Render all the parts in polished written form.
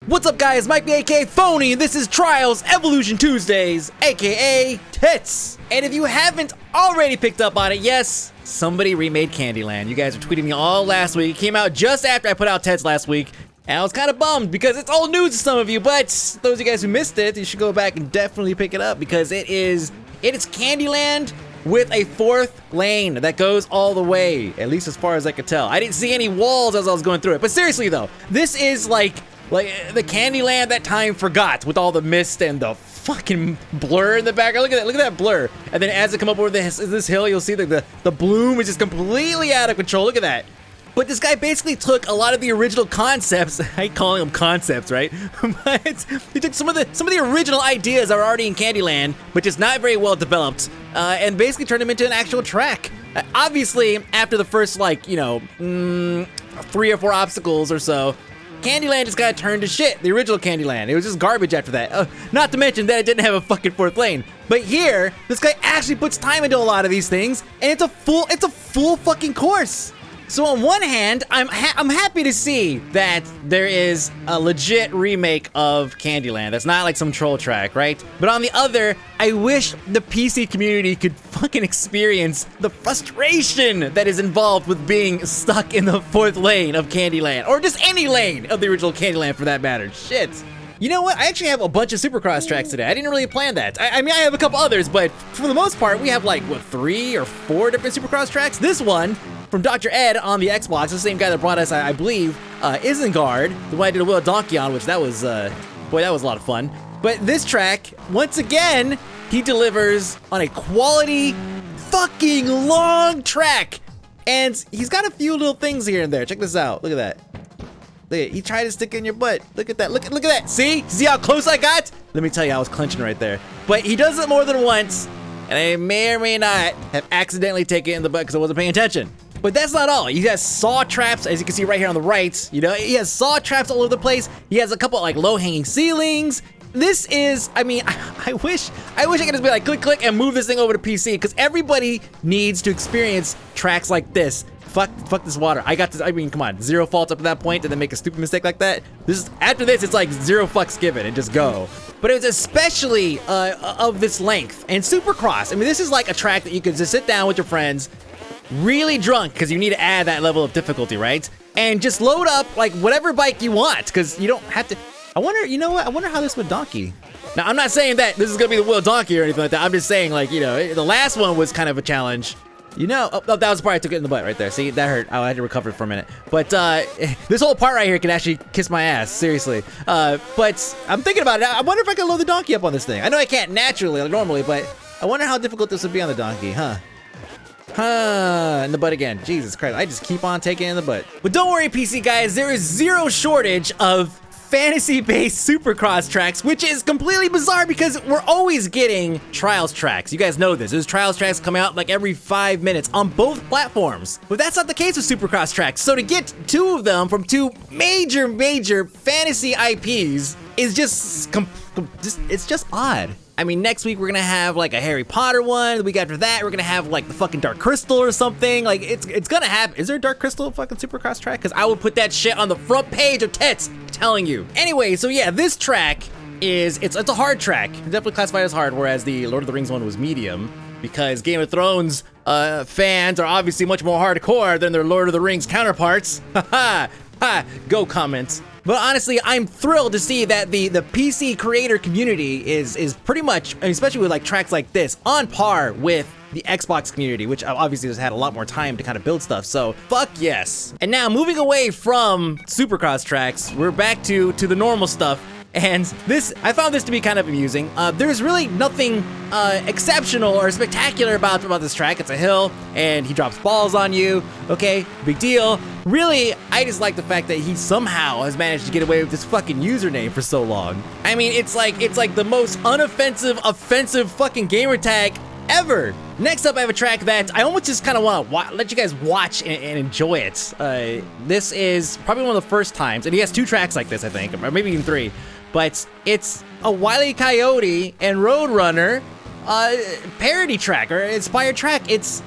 What's up, guys? Mike B, aka Fony, and this is Trials Evolution Tuesdays, aka Tits. And if you haven't already picked up on it, yes, somebody remade Candyland. You guys were tweeting me all last week. It came out just after I put out Tits last week, and I was kind of bummed because it's old news to some of you, but those of you guys who missed it, you should go back and definitely pick it up because it is Candyland with a fourth lane that goes all the way, at least as far as I could tell. I didn't see any walls as I was going through it, but seriously though, this is like the Candyland that time forgot with all the mist and the fucking blur in the background. Look at that blur. And then as it come up over this hill, you'll see the bloom is just completely out of control. Look at that. But this guy basically took a lot of the original concepts. I hate calling them concepts, right? But he took some of the original ideas that are already in Candyland, but just not very well developed, and basically turned them into an actual track. Obviously, after the first 3 or 4 obstacles or so, Candyland just got turned to shit. The original Candyland. It was just garbage after that. Not to mention that it didn't have a fucking fourth lane. But here, this guy actually puts time into a lot of these things, and it's a full fucking course. So on one hand, I'm happy to see that there is a legit remake of Candyland. That's not like some troll track, right? But on the other, I wish the PC community could fucking experience the frustration that is involved with being stuck in the fourth lane of Candyland, or just any lane of the original Candyland for that matter. Shit. You know what? I actually have a bunch of Supercross tracks today. I didn't really plan that. I mean, I have a couple others, but for the most part, we have 3 or 4 different Supercross tracks. This one from Dr. Ed on the Xbox, the same guy that brought us, I believe, Isengard, the one I did a Will Donkey on, which that was, boy, that was a lot of fun. But this track, once again, he delivers on a quality fucking long track. And he's got a few little things here and there. Check this out. Look at that. Look, he tried to stick in your butt. Look at that. Look at that. See how close I got? Let me tell you, I was clenching right there. But he does it more than once, and I may or may not have accidentally taken it in the butt because I wasn't paying attention. But that's not all. He has saw traps, as you can see right here on the right. You know, he has saw traps all over the place. He has a couple low-hanging ceilings. This is, I mean, I wish I could just be click and move this thing over to PC, because everybody needs to experience tracks like this. Fuck this water. I got this. I mean, come on, 0 faults up to that point, and then make a stupid mistake like that. After this, it's like 0 fucks given and just go. But it was especially of this length and Supercross. I mean, this is like a track that you could just sit down with your friends, really drunk, because you need to add that level of difficulty, right? And just load up whatever bike you want, because you don't have to. I wonder, you know what? I wonder how this would donkey. Now, I'm not saying that this is gonna be the Will Donkey or anything like that. I'm just saying, the last one was kind of a challenge. You know, that was the part I took it in the butt right there. See, that hurt. I had to recover for a minute. But this whole part right here can actually kiss my ass, seriously. But I'm thinking about it. I wonder if I can load the donkey up on this thing. I know I can't naturally, normally, but I wonder how difficult this would be on the donkey, huh? In the butt again. Jesus Christ, I just keep on taking it in the butt. But don't worry, PC guys, there is zero shortage of fantasy-based Supercross tracks, which is completely bizarre because we're always getting Trials tracks. You guys know this. There's Trials tracks come out every 5 minutes on both platforms. But that's not the case with Supercross tracks. So to get 2 of them from 2 major fantasy IPs is just odd. I mean, next week we're gonna have a Harry Potter one. The week after that, we're gonna have the fucking Dark Crystal or something. It's gonna happen. Is there a Dark Crystal fucking Supercross track? Because I would put that shit on the front page of Tits, I'm telling you. Anyway, so yeah, this track it's a hard track. It's definitely classified as hard, whereas the Lord of the Rings one was medium, because Game of Thrones fans are obviously much more hardcore than their Lord of the Rings counterparts. Go comments. But honestly, I'm thrilled to see that the PC creator community is pretty much, especially with tracks like this, on par with the Xbox community, which obviously has had a lot more time to kind of build stuff, so fuck yes. And now, moving away from Supercross tracks, we're back to the normal stuff. And I found this to be kind of amusing. There's really nothing exceptional or spectacular about this track. It's a hill, and he drops balls on you. Okay, big deal. Really, I just like the fact that he somehow has managed to get away with this fucking username for so long. I mean, it's like the most unoffensive, offensive fucking gamer tag ever. Next up, I have a track that I almost just kind of want to let you guys watch and enjoy it. This is probably one of the first times, and he has 2 tracks like this, I think, or maybe even 3. But it's a Wile E. Coyote and Roadrunner parody track or inspired track. It's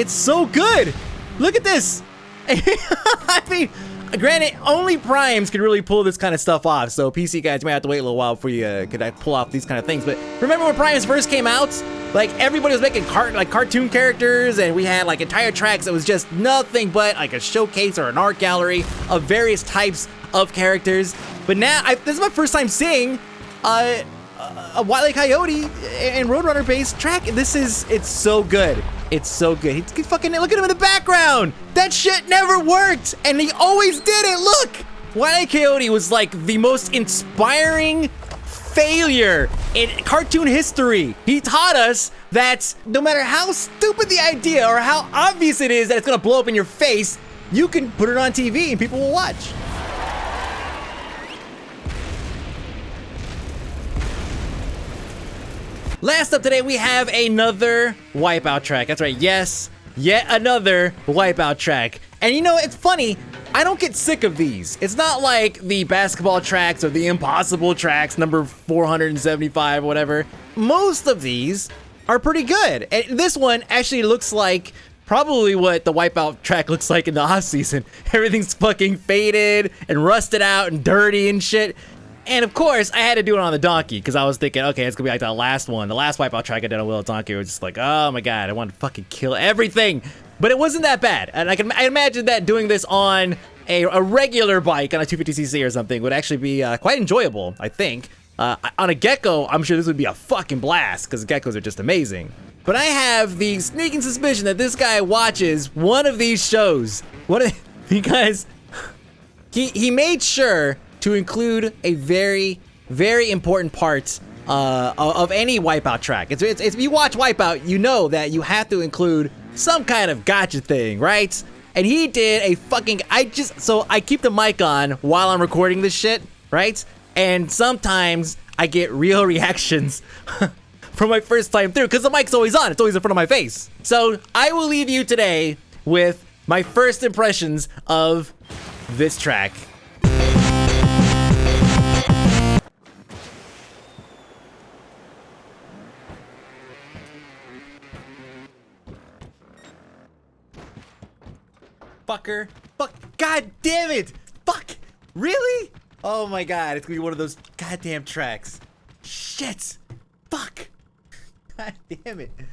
so good. Look at this. I mean, Granted, only primes can really pull this kind of stuff off, so PC guys, you might have to wait a little while before you could pull off these kind of things. But remember when primes first came out? Like, everybody was making cartoon characters, and we had like entire tracks that was just nothing but like a showcase or an art gallery of various types of characters. But now, this is my first time seeing a Wile E. Coyote and Roadrunner based track. It's so good. It's so good. He fucking, look at him in the background. That shit never worked, and he always did it. Look, Wile E. Coyote was like the most inspiring failure in cartoon history. He taught us that no matter how stupid the idea or how obvious it is that it's gonna blow up in your face, you can put it on TV and people will watch. Last up today, we have another Wipeout track. That's right, yes, yet another Wipeout track. And you know, it's funny, I don't get sick of these. It's not like the basketball tracks or the impossible tracks, number 475, whatever. Most of these are pretty good. And this one actually looks like probably what the Wipeout track looks like in the off season. Everything's fucking faded and rusted out and dirty and shit. And of course, I had to do it on the donkey because I was thinking, okay, it's gonna be like that last one. The last Wipeout track I did on Wheel of Donkey was just like, oh my god, I want to fucking kill everything. But it wasn't that bad. And I imagine that doing this on a regular bike, on a 250cc or something, would actually be quite enjoyable, I think. On a Gecko, I'm sure this would be a fucking blast because Geckos are just amazing. But I have the sneaking suspicion that this guy watches one of these shows. Because he made sure to include a very, very important part of any Wipeout track. It's if you watch Wipeout, you know that you have to include some kind of gotcha thing, right? And he did a fucking, so I keep the mic on while I'm recording this shit, right? And sometimes I get real reactions from my first time through, because the mic's always on, it's always in front of my face. So I will leave you today with my first impressions of this track. Fucker. Fuck. God damn it. Fuck. Really? Oh my god. It's gonna be one of those goddamn tracks. Shit. Fuck. God damn it.